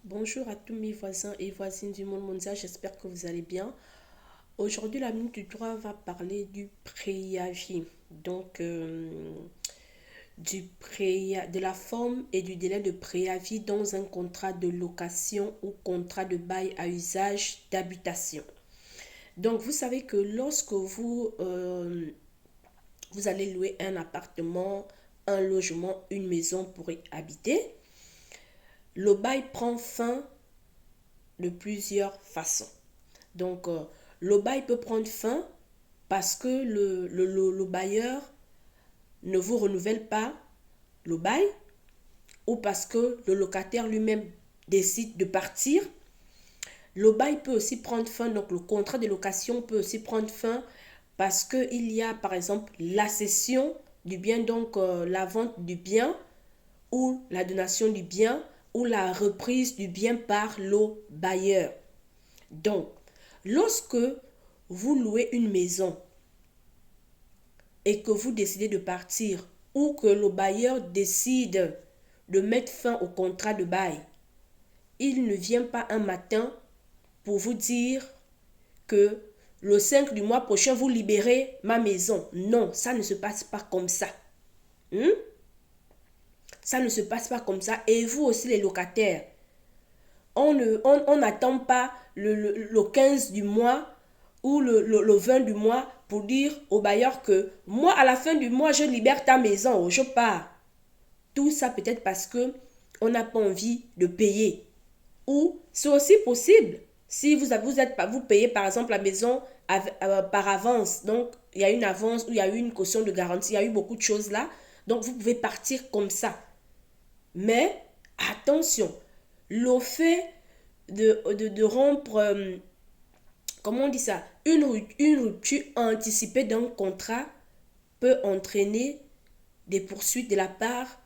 Bonjour à tous mes voisins et voisines du monde mondial, j'espère que vous allez bien. Aujourd'hui, la minute du droit va parler du préavis. Donc, de la forme et du délai de préavis dans un contrat de location ou contrat de bail à usage d'habitation. Donc, vous savez que lorsque vous allez louer un appartement, un logement, une maison pour y habiter, le bail prend fin de plusieurs façons. Donc, le bail peut prendre fin parce que le bailleur ne vous renouvelle pas le bail ou parce que le locataire lui-même décide de partir. Le bail peut aussi prendre fin, donc le contrat de location peut aussi prendre fin parce qu'il y a par exemple la cession du bien, donc la vente du bien ou la donation du bien ou la reprise du bien par le bailleur. Donc, lorsque vous louez une maison et que vous décidez de partir ou que le bailleur décide de mettre fin au contrat de bail, il ne vient pas un matin pour vous dire que le 5 du mois prochain, vous libérez ma maison. Non, ça ne se passe pas comme ça. Ça ne se passe pas comme ça. Et vous aussi, les locataires, on n'attend pas le 15 du mois ou le 20 du mois pour dire au bailleur que moi, à la fin du mois, je libère ta maison, je pars. Tout ça peut-être parce que on n'a pas envie de payer. Ou c'est aussi possible si vous payez par exemple la maison par avance. Donc, il y a une avance ou il y a eu une caution de garantie, il y a eu beaucoup de choses là. Donc, vous pouvez partir comme ça. Mais attention, le fait de rompre, comment on dit ça, une rupture anticipée d'un contrat peut entraîner des poursuites de la part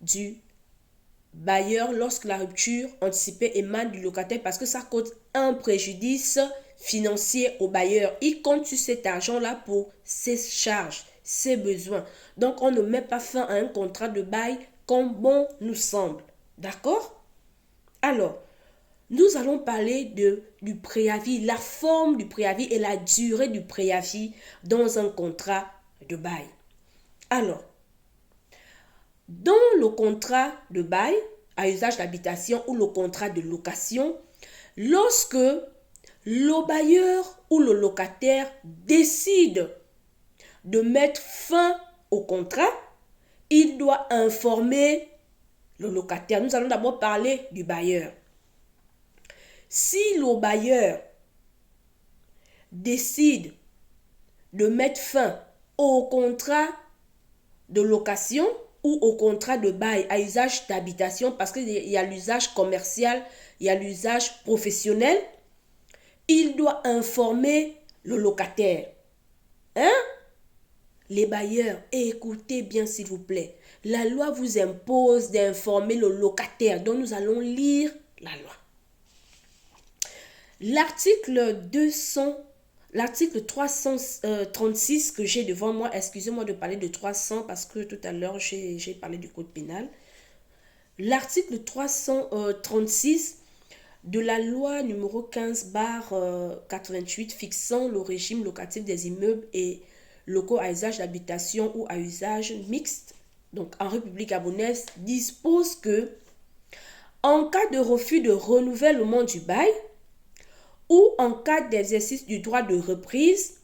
du bailleur lorsque la rupture anticipée émane du locataire parce que ça cause un préjudice financier au bailleur. Il compte sur cet argent-là pour ses charges, ses besoins. Donc, on ne met pas fin à un contrat de bail comme bon nous semble. D'accord? Alors, nous allons parler du préavis, la forme du préavis et la durée du préavis dans un contrat de bail. Alors, dans le contrat de bail à usage d'habitation ou le contrat de location, lorsque le bailleur ou le locataire décide de mettre fin au contrat, il doit informer le locataire. Nous allons d'abord parler du bailleur. Si le bailleur décide de mettre fin au contrat de location ou au contrat de bail à usage d'habitation, parce qu'il y a l'usage commercial, il y a l'usage professionnel, il doit informer le locataire. Hein? Les bailleurs, écoutez bien s'il vous plaît. La loi vous impose d'informer le locataire, donc nous allons lire la loi. L'article 336 que j'ai devant moi, excusez-moi de parler de 300 parce que tout à l'heure j'ai parlé du code pénal. L'article 336 de la loi numéro 15/88 fixant le régime locatif des immeubles et locaux à usage d'habitation ou à usage mixte, donc en République gabonaise, dispose que en cas de refus de renouvellement du bail, ou en cas d'exercice du droit de reprise,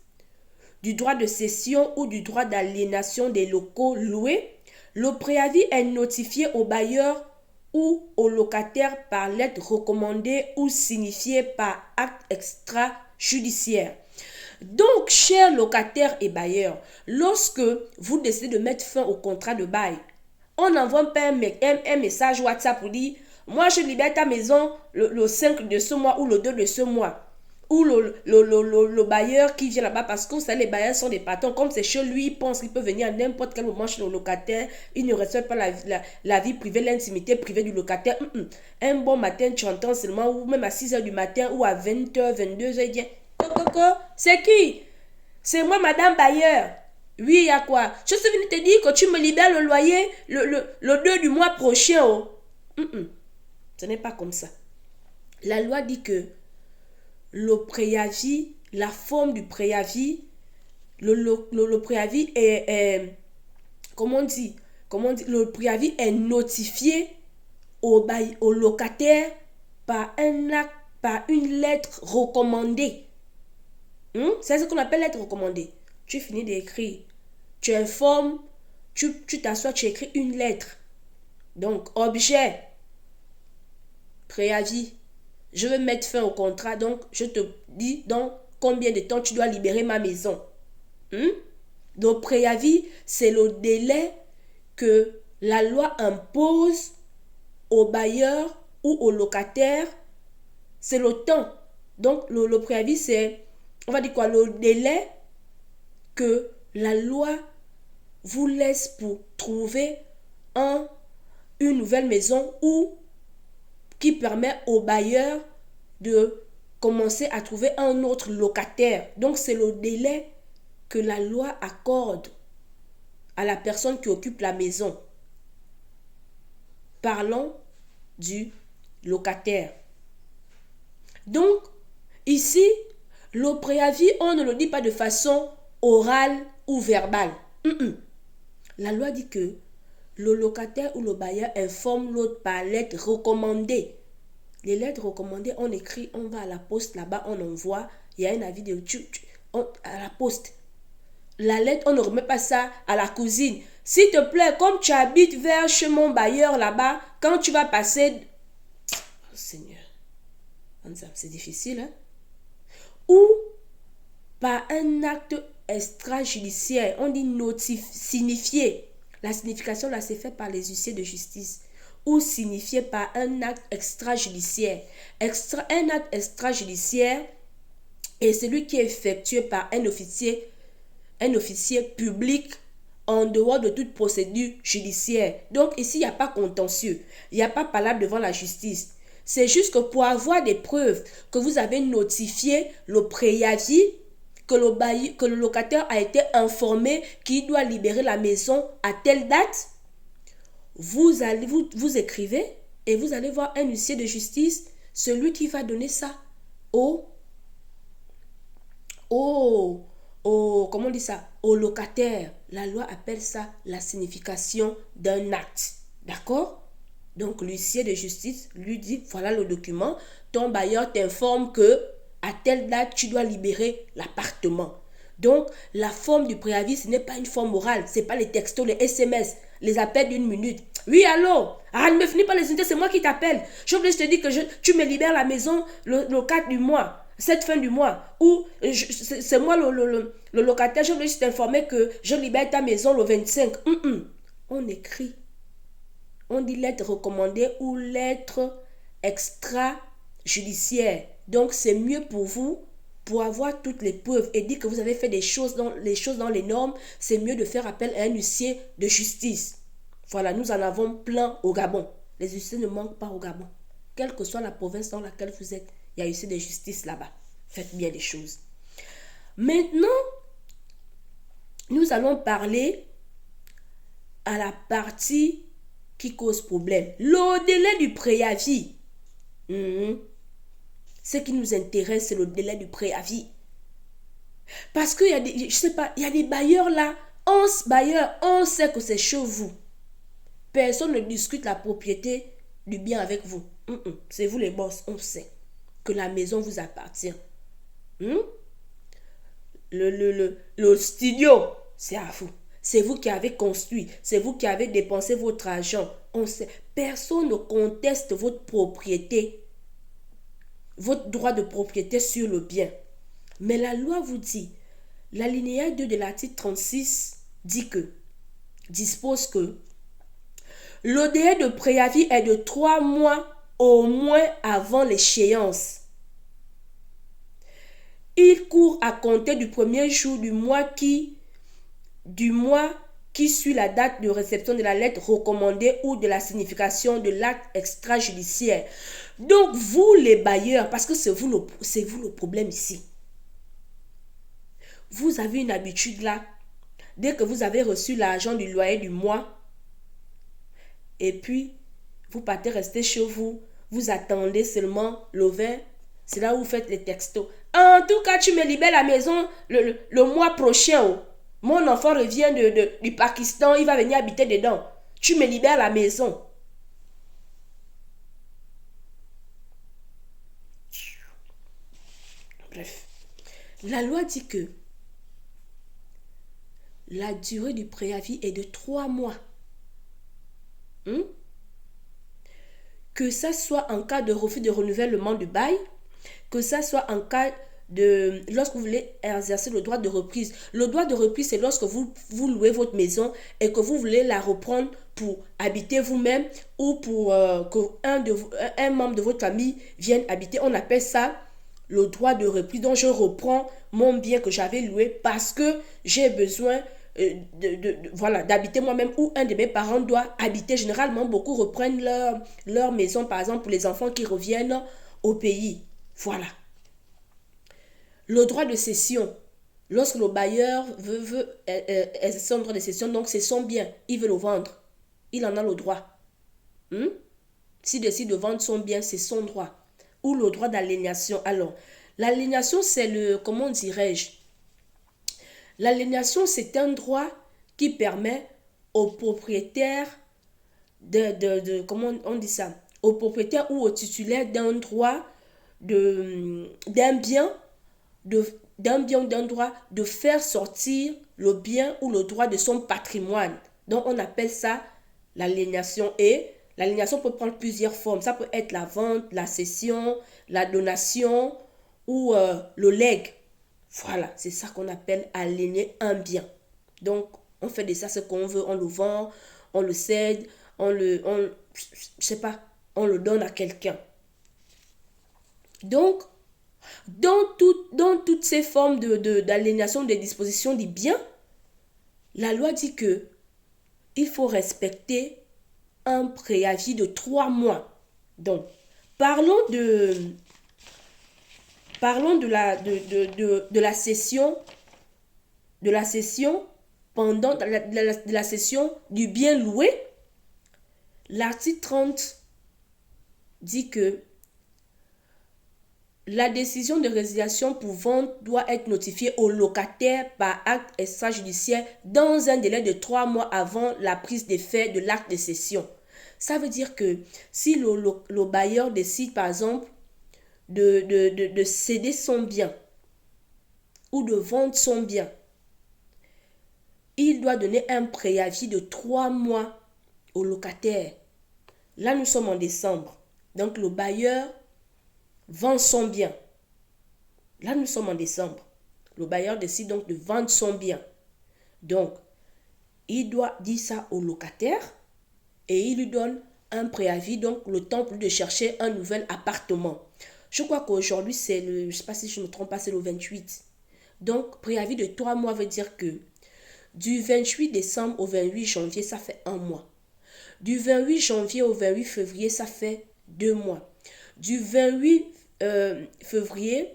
du droit de cession ou du droit d'aliénation des locaux loués, le préavis est notifié au bailleur ou au locataire par lettre recommandée ou signifiée par acte extrajudiciaire. Donc, chers locataires et bailleurs, lorsque vous décidez de mettre fin au contrat de bail, on n'envoie pas un message WhatsApp pour dire moi je libère ta maison le 5 de ce mois ou le 2 de ce mois. Ou le bailleur qui vient là-bas, parce que vous savez, les bailleurs sont des patrons. Comme c'est chez lui, il pense qu'il peut venir à n'importe quel moment chez le locataire. Il ne respecte pas la vie privée, l'intimité privée du locataire. Un bon matin, tu entends seulement, ou même à 6h du matin, ou à 20h, 22h, il dit Coco, c'est qui? C'est moi, madame bailleur. Oui, il y a quoi? Je suis venu te dire que tu me libères le loyer le 2 du mois prochain. Oh. Ce n'est pas comme ça. La loi dit que le préavis, la forme du préavis, le préavis comment on dit, le préavis est notifié au locataire par un acte, par une lettre recommandée. C'est ce qu'on appelle lettre recommandée. Tu finis d'écrire, tu informes, tu t'assois, tu écris une lettre. Donc, objet, préavis. Je vais mettre fin au contrat, donc je te dis dans combien de temps tu dois libérer ma maison. Donc, préavis, c'est le délai que la loi impose au bailleur ou au locataire. C'est le temps. Donc, le préavis, c'est, on va dire quoi, le délai que la loi vous laisse pour trouver une nouvelle maison ou qui permet au bailleur de commencer à trouver un autre locataire. Donc, c'est le délai que la loi accorde à la personne qui occupe la maison. Parlons du locataire. Donc, ici, le préavis, on ne le dit pas de façon orale ou verbale. La loi dit que le locataire ou le bailleur informe l'autre par lettre recommandée. Les lettres recommandées, on écrit, on va à la poste, là-bas, on envoie, il y a un avis de à la poste. La lettre, on ne remet pas ça à la cousine. S'il te plaît, comme tu habites vers chez mon bailleur là-bas, quand tu vas passer... Oh, Seigneur, c'est difficile, hein? Ou par un acte extrajudiciaire, on dit signifié. La signification là, c'est fait par les huissiers de justice. Ou signifié par un acte extrajudiciaire. Un acte extrajudiciaire est celui qui est effectué par un officier public en dehors de toute procédure judiciaire. Donc ici, il n'y a pas contentieux. Il n'y a pas parlable devant la justice. C'est juste que pour avoir des preuves que vous avez notifié le préavis, que le locataire a été informé qu'il doit libérer la maison à telle date, vous écrivez et vous allez voir un huissier de justice, celui qui va donner ça comment on dit ça, au locataire. La loi appelle ça la signification d'un acte. D'accord? Donc, l'huissier de justice lui dit, voilà le document, ton bailleur t'informe que à telle date, tu dois libérer l'appartement. Donc, la forme du préavis, ce n'est pas une forme orale, ce n'est pas les textos, les SMS, les appels d'une minute. Oui, allô? Ah, ne me finis pas les unités, c'est moi qui t'appelle. Je te dis que tu me libères la maison le 4 du mois, cette fin du mois. Ou c'est moi le locataire, je voulais juste t'informer que je libère ta maison le 25. On écrit. On dit lettre recommandée ou lettre extrajudiciaire. Donc, c'est mieux pour vous, pour avoir toutes les preuves et dire que vous avez fait les choses dans les normes, c'est mieux de faire appel à un huissier de justice. Voilà, nous en avons plein au Gabon. Les huissiers ne manquent pas au Gabon. Quelle que soit la province dans laquelle vous êtes, il y a huissier de justice là-bas. Faites bien les choses. Maintenant, nous allons parler à la partie qui cause problème. Le délai du préavis. Ce qui nous intéresse, c'est le délai du préavis. Parce qu'il y a des, je sais pas, il y a des bailleurs là, 11 bailleurs, on sait que c'est chez vous. Personne ne discute la propriété du bien avec vous. C'est vous les boss, on sait que la maison vous appartient. Le studio, c'est à vous. C'est vous qui avez construit. C'est vous qui avez dépensé votre argent. On sait. Personne ne conteste votre propriété. Votre droit de propriété sur le bien. Mais la loi vous dit, l'alinéa 2 de l'article 36 dispose que le délai de préavis est de 3 mois au moins avant l'échéance. Il court à compter du premier jour du mois qui suit la date de réception de la lettre recommandée ou de la signification de l'acte extrajudiciaire. Donc, vous les bailleurs, parce que c'est vous le problème ici. Vous avez une habitude là, dès que vous avez reçu l'argent du loyer du mois, et puis, vous partez rester chez vous, Vous attendez seulement le 20. C'est là où vous faites les textos. En tout cas, tu me libères la maison le mois prochain. Oh. Mon enfant revient du Pakistan, il va venir habiter dedans. Tu me libères la maison. Bref. La loi dit que la durée du préavis est de 3 mois. Que ça soit en cas de refus de renouvellement du bail, que ça soit en cas de lorsque vous voulez exercer le droit de reprise. Le droit de reprise, c'est lorsque vous louez votre maison et que vous voulez la reprendre pour habiter vous-même ou pour un membre de votre famille vienne habiter. On appelle ça le droit de reprise. Donc, je reprends mon bien que j'avais loué parce que j'ai besoin voilà, d'habiter moi-même ou un de mes parents doit habiter. Généralement, beaucoup reprennent leur maison, par exemple, pour les enfants qui reviennent au pays. Voilà. Le droit de cession. Lorsque le bailleur veut exercer son droit de cession, donc c'est son bien, il veut le vendre. Il en a le droit. S'il décide de vendre son bien, c'est son droit. Ou le droit d'aliénation. Alors, l'aliénation, c'est comment dirais-je? L'aliénation, c'est un droit qui permet au propriétaire comment on dit ça? Au propriétaire ou au titulaire d'un droit, d'un bien, d'un bien ou d'un droit, de faire sortir le bien ou le droit de son patrimoine. Donc, on appelle ça l'aliénation. Et l'aliénation peut prendre plusieurs formes. Ça peut être la vente, la cession, la donation ou le legs. Voilà, c'est ça qu'on appelle aliéner un bien. Donc, on fait de ça ce qu'on veut, on le vend, on le cède, je sais pas, on le donne à quelqu'un. Donc, dans toutes ces formes d'aliénation des dispositions du bien, la loi dit que il faut respecter un préavis de 3 mois. Donc, parlons de la cession, pendant de la cession du bien loué. L'article 30 dit que la décision de résiliation pour vente doit être notifiée au locataire par acte extrajudiciaire dans un délai de 3 mois avant la prise d'effet de l'acte de cession. Ça veut dire que si le bailleur décide par exemple de céder son bien ou de vendre son bien, il doit donner un préavis de 3 mois au locataire. Là, nous sommes en décembre. Donc, le bailleur vend son bien. Là, nous sommes en décembre. Le bailleur décide donc de vendre son bien. Donc, il doit dire ça au locataire et il lui donne un préavis, donc le temps pour lui de chercher un nouvel appartement. Je crois qu'aujourd'hui, je ne sais pas si je ne me trompe pas, c'est le 28. Donc, préavis de 3 mois veut dire que du 28 décembre au 28 janvier, ça fait 1 mois. Du 28 janvier au 28 février, ça fait 2 mois. Du 28 février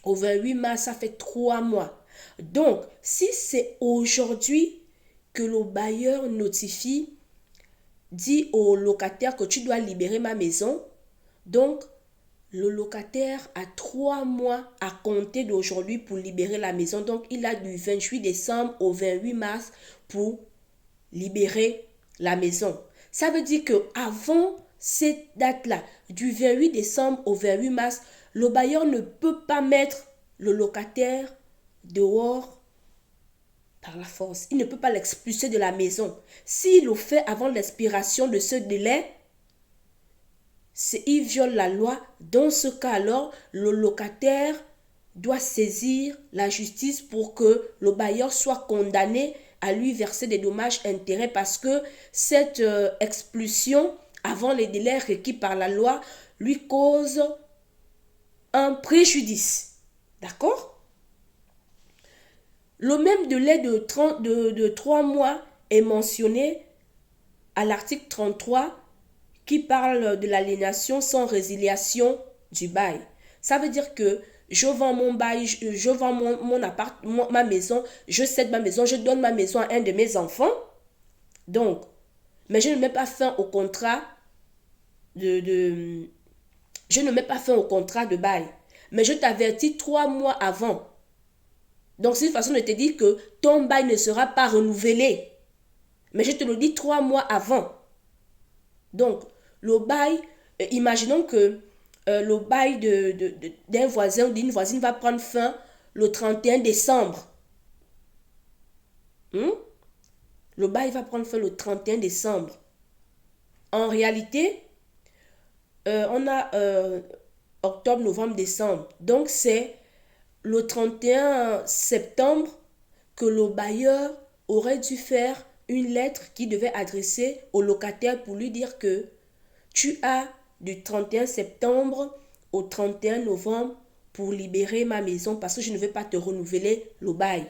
au 28 mars, ça fait 3 mois. Donc, si c'est aujourd'hui que le bailleur dit au locataire que tu dois libérer ma maison, donc le locataire a 3 mois à compter d'aujourd'hui pour libérer la maison. Donc, il a du 28 décembre au 28 mars pour libérer la maison. Ça veut dire qu'avant cette date-là, du 28 décembre au 28 mars, le bailleur ne peut pas mettre le locataire dehors par la force. Il ne peut pas l'expulser de la maison. S'il le fait avant l'expiration de ce délai, il viole la loi. Dans ce cas, alors, le locataire doit saisir la justice pour que le bailleur soit condamné à lui verser des dommages-intérêts parce que cette expulsion avant les délais requis par la loi lui cause un préjudice. D'accord? Le même délai de 3 mois est mentionné à l'article 33 qui parle de l'aliénation sans résiliation du bail. Ça veut dire que je vends mon bail, je vends mon appart, ma maison, je cède ma maison, je donne ma maison à un de mes enfants. Donc, mais je ne mets pas fin au contrat je ne mets pas fin au contrat de bail, mais je t'avertis 3 mois avant. Donc, c'est une façon de te dire que ton bail ne sera pas renouvelé. Mais je te le dis 3 mois avant. Donc, le bail, imaginons que le bail d'un voisin ou d'une voisine va prendre fin le 31 décembre. Hmm? Le bail va prendre fin le 31 décembre. En réalité, on a octobre, novembre, décembre. Donc, c'est le 31 septembre que le bailleur aurait dû faire une lettre qui devait adresser au locataire pour lui dire que tu as du 31 septembre au 31 novembre pour libérer ma maison parce que je ne vais pas te renouveler le bail.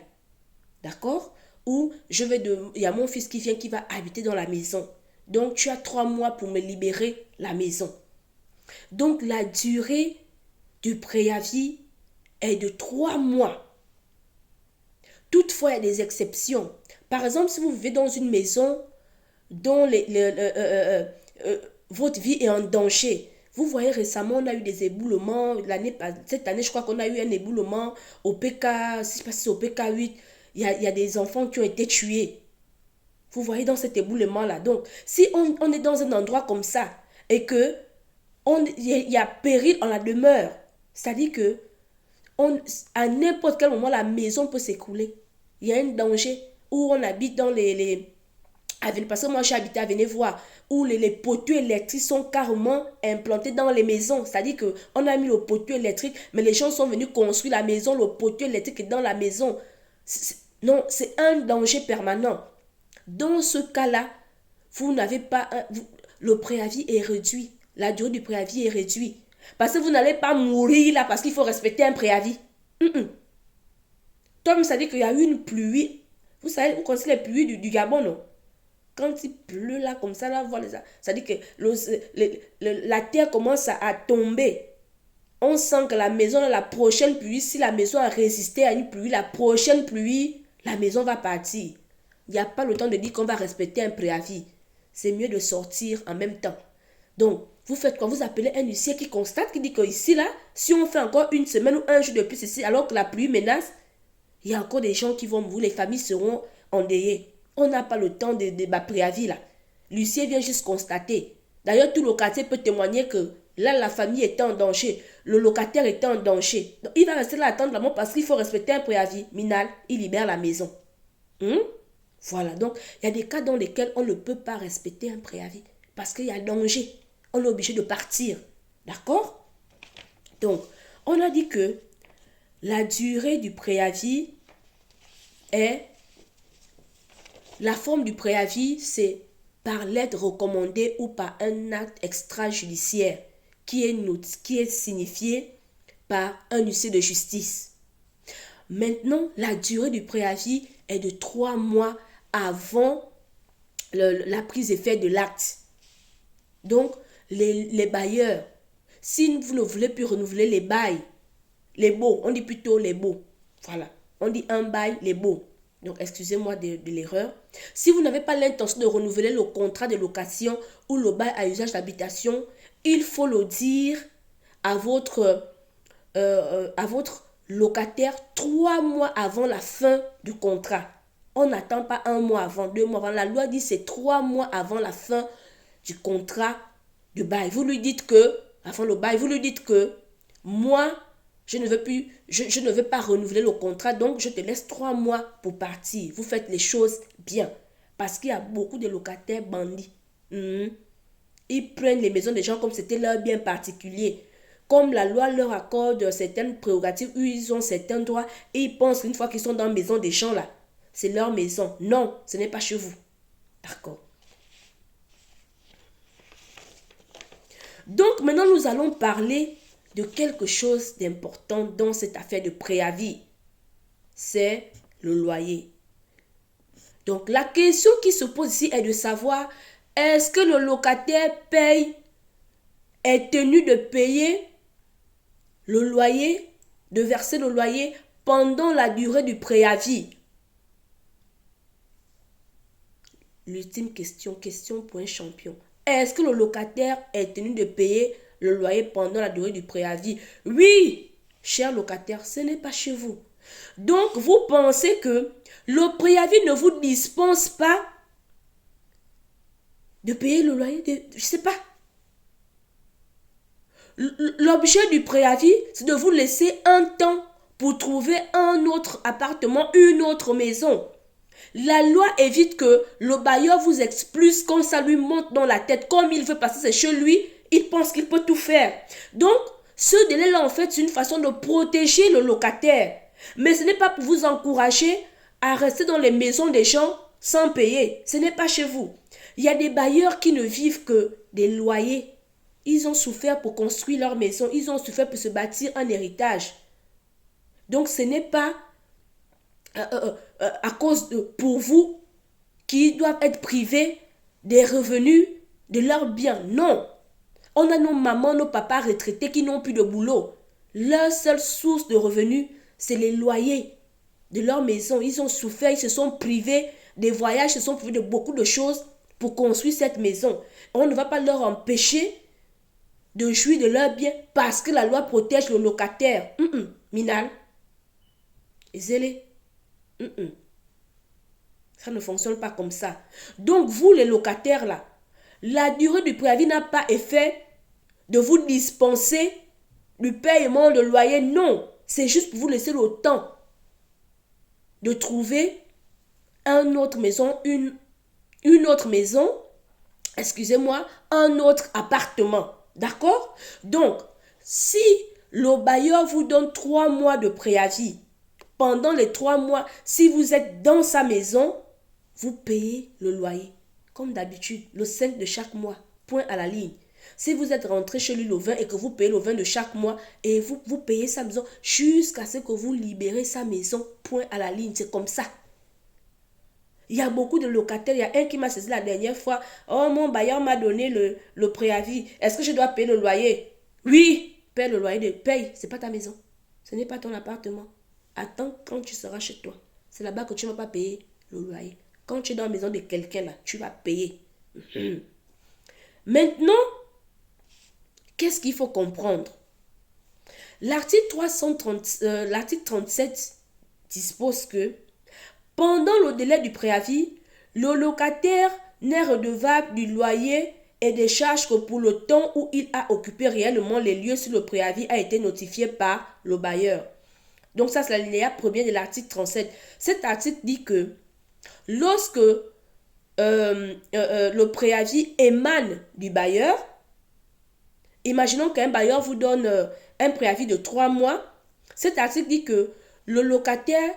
D'accord? Ou il y a mon fils qui vient qui va habiter dans la maison. Donc tu as 3 mois pour me libérer la maison. Donc la durée du préavis est de 3 mois. Toutefois, il y a des exceptions. Par exemple, si vous vivez dans une maison dont votre vie est en danger. Vous voyez, récemment, on a eu des éboulements. Cette année, je crois qu'on a eu un éboulement au PK, si je passe au PK8. Il y a des enfants qui ont été tués. Vous voyez dans cet éboulement-là. Donc, si on est dans un endroit comme ça et que il y a péril en la demeure, c'est-à-dire que à n'importe quel moment, la maison peut s'écrouler. Il y a un danger où on habite dans parce que moi j'ai habité à venez voir où les poteaux électriques sont carrément implantés dans les maisons. C'est-à-dire qu'on a mis le poteau électrique, mais les gens sont venus construire la maison, le poteau électrique est dans la maison. Non, c'est un danger permanent. Dans ce cas-là, vous n'avez pas le préavis est réduit. La durée du préavis est réduite. Parce que vous n'allez pas mourir là parce qu'il faut respecter un préavis. Tom, ça dit qu'il y a eu une pluie. Vous savez, vous connaissez les pluies du Gabon, non? Quand il pleut là, comme ça, là, voilà, ça dit que la terre commence à tomber. On sent que la maison, la prochaine pluie, si la maison a résisté à une pluie, la prochaine pluie, la maison va partir. Il n'y a pas le temps de dire qu'on va respecter un préavis. C'est mieux de sortir en même temps. Donc, vous faites quoi? Vous appelez un huissier qui constate, qui dit que ici, là, si on fait encore une semaine ou un jour de plus ici, alors que la pluie menace, il y a encore des gens qui vont mourir, les familles seront endeuillées. On n'a pas le temps de préavis là. L'huissier vient juste constater. D'ailleurs, tout locataire peut témoigner que là, la famille était en danger. Le locataire était en danger. Donc, il va rester là attendre la mort parce qu'il faut respecter un préavis. Minal, il libère la maison. Voilà, donc il y a des cas dans lesquels on ne peut pas respecter un préavis parce qu'il y a danger. On est obligé de partir. D'accord? Donc, on a dit que la durée du préavis est... La forme du préavis, c'est par lettre recommandée ou par un acte extrajudiciaire qui est signifié par un huissier de justice. Maintenant, la durée du préavis est de 3 mois avant la prise d'effet de l'acte. Donc, les bailleurs, si vous ne voulez plus renouveler les bails, les baux, on dit plutôt les baux. Voilà, on dit un bail, les baux. Donc, excusez-moi de l'erreur. Si vous n'avez pas l'intention de renouveler le contrat de location ou le bail à usage d'habitation, il faut le dire à votre locataire 3 mois avant la fin du contrat. On n'attend pas 1 mois avant, 2 mois avant. La loi dit c'est 3 mois avant la fin du contrat de bail. Vous lui dites que, avant le bail, vous lui dites que moi, je ne veux pas renouveler le contrat, donc je te laisse 3 mois pour partir. Vous faites les choses bien. Parce qu'il y a beaucoup de locataires bandits. Ils prennent les maisons des gens comme c'était leur bien particulier. Comme la loi leur accorde certaines prérogatives, ils ont certains droits, et ils pensent qu'une fois qu'ils sont dans la maison des gens là, c'est leur maison. Non, ce n'est pas chez vous. D'accord. Donc maintenant, nous allons parler de quelque chose d'important dans cette affaire de préavis. C'est le loyer. Donc la question qui se pose ici est de savoir, est-ce que le locataire est tenu de payer le loyer, de verser le loyer pendant la durée du préavis? L'ultime question pour un champion. Est-ce que le locataire est tenu de payer le loyer pendant la durée du préavis? Oui, cher locataire, ce n'est pas chez vous. Donc, vous pensez que le préavis ne vous dispense pas de payer le loyer de... Je ne sais pas. L'objet du préavis, c'est de vous laisser un temps pour trouver un autre appartement, une autre maison. La loi évite que le bailleur vous expulse quand ça lui monte dans la tête. Comme il veut passer chez lui, il pense qu'il peut tout faire. Donc, ce délai-là, en fait, c'est une façon de protéger le locataire. Mais ce n'est pas pour vous encourager à rester dans les maisons des gens sans payer. Ce n'est pas chez vous. Il y a des bailleurs qui ne vivent que des loyers. Ils ont souffert pour construire leur maison. Ils ont souffert pour se bâtir un héritage. Donc, ce n'est pas à cause de, pour vous, qui doivent être privés des revenus de leurs biens. Non. On a nos mamans, nos papas retraités qui n'ont plus de boulot. Leur seule source de revenus, c'est les loyers de leur maison. Ils ont souffert, ils se sont privés des voyages, ils se sont privés de beaucoup de choses pour construire cette maison. On ne va pas leur empêcher de jouir de leurs biens parce que la loi protège le locataire. Minal. Zélé. Ça ne fonctionne pas comme ça. Donc, vous, les locataires, là, la durée du préavis n'a pas effet de vous dispenser du paiement de loyer. Non. C'est juste pour vous laisser le temps de trouver une autre maison, une autre maison, excusez-moi, un autre appartement. D'accord? Donc, si le bailleur vous donne 3 mois de préavis, pendant les 3 mois, si vous êtes dans sa maison, vous payez le loyer. Comme d'habitude, le 5 de chaque mois. Point à la ligne. Si vous êtes rentré chez lui le 20 et que vous payez le 20 de chaque mois et vous payez sa maison jusqu'à ce que vous libérez sa maison. Point à la ligne. C'est comme ça. Il y a beaucoup de locataires. Il y a un qui m'a saisi la dernière fois. Oh, mon bailleur m'a donné le préavis. Est-ce que je dois payer le loyer? Oui, paye le loyer. Paye. Ce n'est pas ta maison. Ce n'est pas ton appartement. Attends quand tu seras chez toi. C'est là-bas que tu ne vas pas payer le loyer. Quand tu es dans la maison de quelqu'un, là, tu vas payer. Maintenant, qu'est-ce qu'il faut comprendre? L'article 37 dispose que pendant le délai du préavis, le locataire n'est redevable du loyer et des charges que pour le temps où il a occupé réellement les lieux si le préavis a été notifié par le bailleur. Donc ça, c'est l'alinéa premier de l'article 37. Cet article dit que lorsque le préavis émane du bailleur, imaginons qu'un bailleur vous donne un préavis de 3 mois, cet article dit que le locataire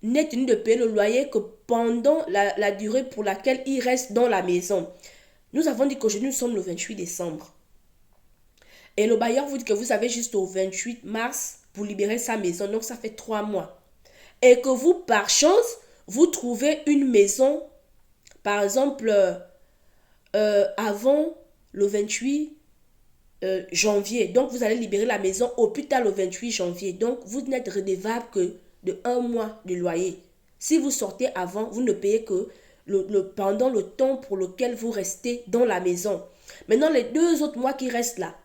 n'est tenu de payer le loyer que pendant la durée pour laquelle il reste dans la maison. Nous avons dit qu'aujourd'hui nous sommes le 28 décembre. Et le bailleur vous dit que vous avez juste au 28 mars pour libérer sa maison. Donc ça fait 3 mois. Et que vous, par chance, vous trouvez une maison, par exemple, avant le 28 janvier. Donc vous allez libérer la maison au plus tard le 28 janvier. Donc vous n'êtes redevable que de 1 mois de loyer. Si vous sortez avant, vous ne payez que pendant le temps pour lequel vous restez dans la maison. Maintenant, les 2 autres mois qui restent là,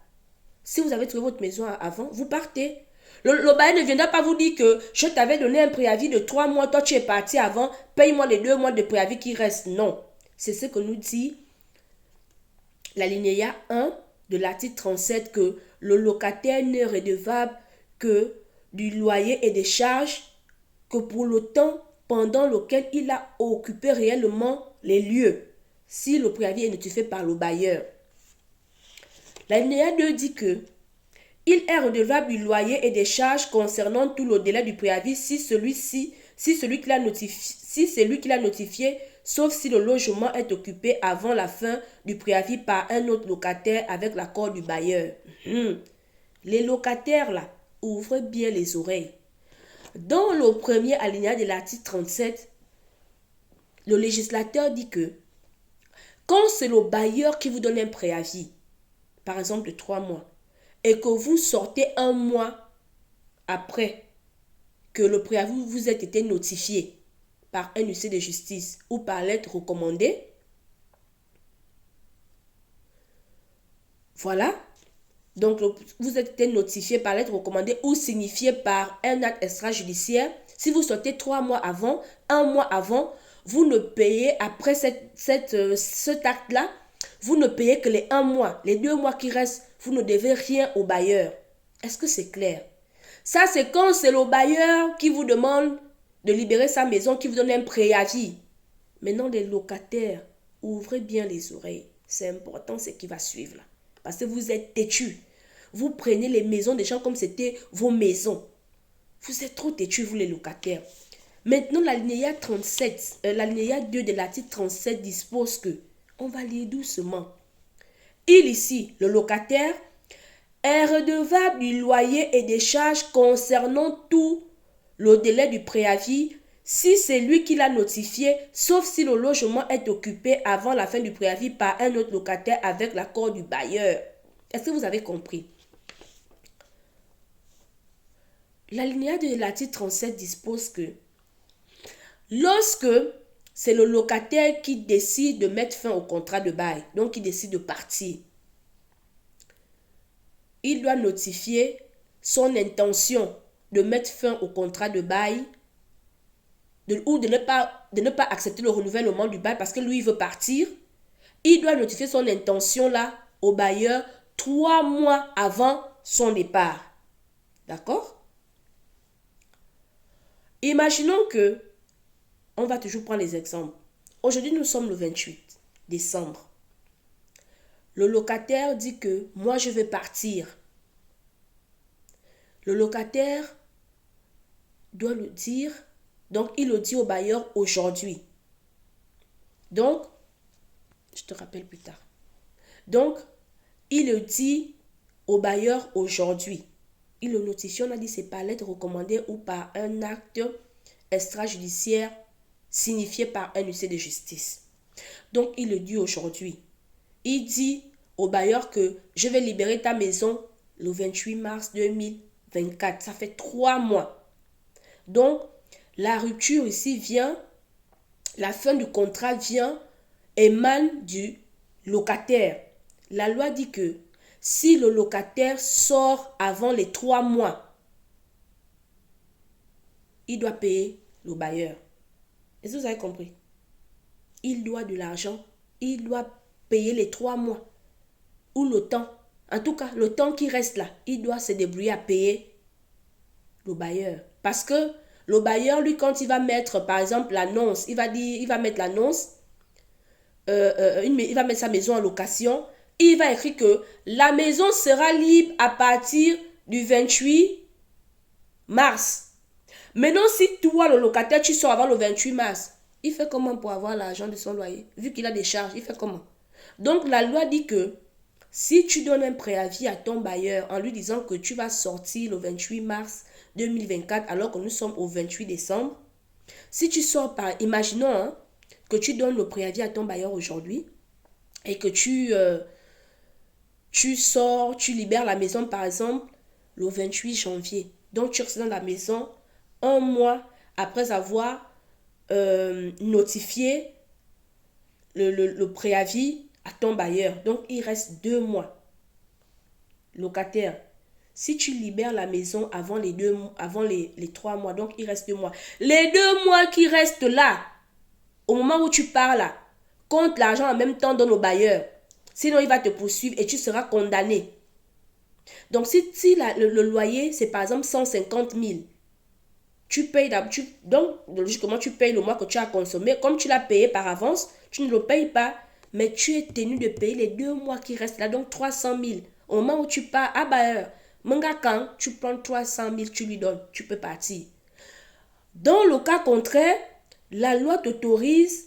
si vous avez trouvé votre maison avant, vous partez. Le bailleur ne viendra pas vous dire que je t'avais donné un préavis de 3 mois, toi tu es parti avant, paye-moi les 2 mois de préavis qui restent. Non. C'est ce que nous dit l'alinéa 1 de l'article 37, que le locataire n'est redevable que du loyer et des charges que pour le temps pendant lequel il a occupé réellement les lieux, si le préavis est notifié par le bailleur. L'alinéa 2 dit que il est redevable du loyer et des charges concernant tout le délai du préavis si celui qui l'a notifié, sauf si le logement est occupé avant la fin du préavis par un autre locataire avec l'accord du bailleur. Les locataires là, ouvrez bien les oreilles. Dans le premier alinéa de l'article 37, le législateur dit que quand c'est le bailleur qui vous donne un préavis, par exemple de 3 mois, et que vous sortez 1 mois après que le préavis vous ait été notifié par un huissier de justice ou par lettre recommandée, Voilà. Donc, vous êtes été notifié par lettre recommandée ou signifié par un acte extrajudiciaire. Si vous sortez 3 mois avant, 1 mois avant, vous ne payez, après cet acte-là, vous ne payez que les 1 mois. Les 2 mois qui restent, vous ne devez rien au bailleur. Est-ce que c'est clair? Ça, c'est quand c'est le bailleur qui vous demande de libérer sa maison, qui vous donne un préavis. Maintenant, les locataires, ouvrez bien les oreilles. C'est important ce qui va suivre là. Parce que vous êtes têtus. Vous prenez les maisons des gens comme c'était vos maisons. Vous êtes trop têtus, vous les locataires. Maintenant, l'alinéa 37, l'alinéa 2 de l'article 37 dispose que, on va lire doucement. Il ici, le locataire, est redevable du loyer et des charges concernant tout le délai du préavis si c'est lui qui l'a notifié, sauf si le logement est occupé avant la fin du préavis par un autre locataire avec l'accord du bailleur. Est-ce que vous avez compris? L'alinéa de l'article 37 dispose que lorsque c'est le locataire qui décide de mettre fin au contrat de bail, donc qui décide de partir, il doit notifier son intention de mettre fin au contrat de bail ou de ne pas accepter le renouvellement du bail parce que lui, il veut partir. Il doit notifier son intention là au bailleur 3 mois avant son départ. D'accord? Imaginons que, on va toujours prendre les exemples. Aujourd'hui, nous sommes le 28 décembre. Le locataire dit que moi, je vais partir. Le locataire doit le dire, donc il le dit au bailleur aujourd'hui. Donc, je te rappelle plus tard. Donc, il le dit au bailleur aujourd'hui. Il le notifie, on a dit c'est par lettre recommandée ou par un acte extrajudiciaire signifié par un huissier de justice. Donc, il le dit aujourd'hui. Il dit au bailleur que je vais libérer ta maison le 28 mars 2024. Ça fait 3 mois. Donc, la rupture ici vient, la fin du contrat émane du locataire. La loi dit que si le locataire sort avant les 3 mois, il doit payer le bailleur. Est-ce que vous avez compris? Il doit de l'argent, il doit payer les 3 mois ou le temps. En tout cas, le temps qui reste là, il doit se débrouiller à payer le bailleur. Parce que le bailleur, lui, quand il va mettre, par exemple, l'annonce, il va mettre l'annonce, il va mettre sa maison en location, il va écrire que la maison sera libre à partir du 28 mars. Maintenant, si toi, le locataire, tu sors avant le 28 mars, il fait comment pour avoir l'argent de son loyer? Vu qu'il a des charges, il fait comment? Donc, la loi dit que si tu donnes un préavis à ton bailleur en lui disant que tu vas sortir le 28 mars 2024 alors que nous sommes au 28 décembre, si tu sors par, imaginons que tu donnes le préavis à ton bailleur aujourd'hui et que tu sors, tu libères la maison par exemple le 28 janvier. Donc tu restes dans la maison 1 mois après avoir notifié le préavis à ton bailleur. Donc il reste 2 mois. Locataire, si tu libères la maison avant les 3 mois, donc il reste 2 mois. Les 2 mois qui restent là, au moment où tu pars là, compte l'argent en même temps, donne au bailleur. Sinon, il va te poursuivre et tu seras condamné. Donc, si le loyer, c'est par exemple 150 000, tu payes donc, logiquement, tu payes le mois que tu as consommé. Comme tu l'as payé par avance, tu ne le payes pas, mais tu es tenu de payer les 2 mois qui restent là, donc 300 000. Au moment où tu pars, à bailleur, quand tu prends 300 000, tu lui donnes, tu peux partir. Dans le cas contraire, la loi t'autorise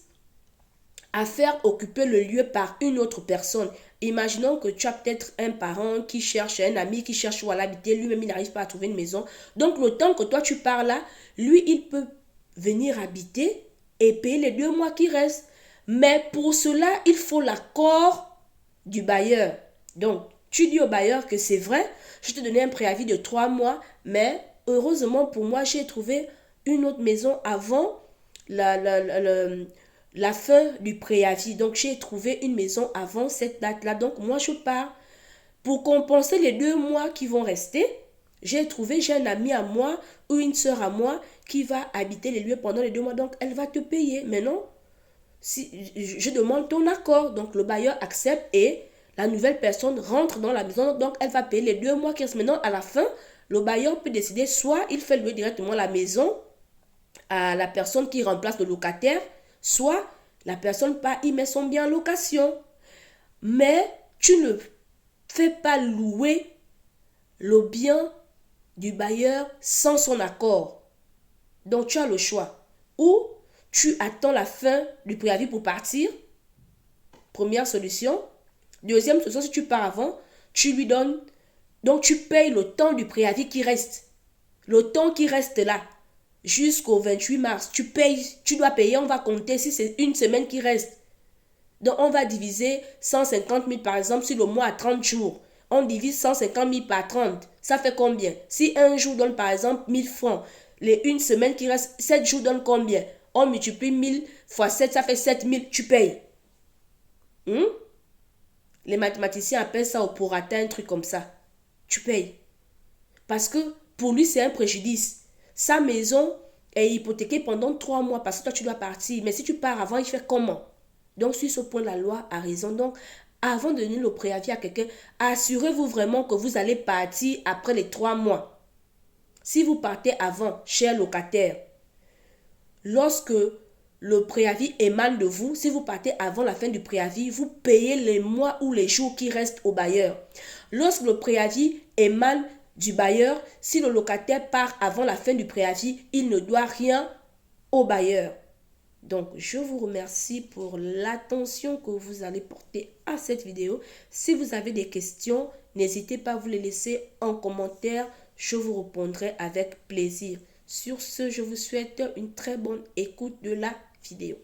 à faire occuper le lieu par une autre personne. Imaginons que tu as peut-être un parent qui cherche, un ami qui cherche où aller habiter, lui-même il n'arrive pas à trouver une maison. Donc le temps que toi tu pars là, lui il peut venir habiter et payer les 2 mois qui restent. Mais pour cela, il faut l'accord du bailleur. Donc tu dis au bailleur que c'est vrai, je te donnais un préavis de 3 mois, mais heureusement pour moi, j'ai trouvé une autre maison avant la fin du préavis. Donc, j'ai trouvé une maison avant cette date-là. Donc, moi, je pars Pour compenser les 2 mois qui vont rester, j'ai un ami à moi ou une soeur à moi qui va habiter les lieux pendant les 2 mois. Donc, elle va te payer. Mais non, si je demande ton accord, donc le bailleur accepte et la nouvelle personne rentre dans la maison, donc elle va payer les 2 mois qui restent. Maintenant, à la fin, le bailleur peut décider, soit il fait louer directement la maison à la personne qui remplace le locataire, soit la personne y met son bien en location. Mais tu ne fais pas louer le bien du bailleur sans son accord. Donc tu as le choix. Ou tu attends la fin du préavis pour partir. Première solution. Deuxième solution, si tu pars avant, tu lui donnes. Donc tu payes le temps du préavis qui reste. Le temps qui reste là. Jusqu'au 28 mars. Tu dois payer, on va compter si c'est une semaine qui reste. Donc on va diviser 150 000 par exemple si le mois a 30 jours. On divise 150 000 par 30. Ça fait combien? Si un jour donne par exemple 1000 francs, une semaine qui reste, 7 jours donne combien? On multiplie 1000 fois 7, ça fait 7000, tu payes. Les mathématiciens appellent ça au prorata, un truc comme ça. Tu payes. Parce que pour lui, c'est un préjudice. Sa maison est hypothéquée pendant 3 mois parce que toi, tu dois partir. Mais si tu pars avant, il fait comment? Donc, sur ce point, la loi a raison. Donc, avant de donner le préavis à quelqu'un, assurez-vous vraiment que vous allez partir après les 3 mois. Si vous partez avant, cher locataire, lorsque le préavis émane de vous, si vous partez avant la fin du préavis, vous payez les mois ou les jours qui restent au bailleur. Lorsque le préavis émane du bailleur, si le locataire part avant la fin du préavis, il ne doit rien au bailleur. Donc, je vous remercie pour l'attention que vous allez porter à cette vidéo. Si vous avez des questions, n'hésitez pas à vous les laisser en commentaire. Je vous répondrai avec plaisir. Sur ce, je vous souhaite une très bonne écoute de la vidéo.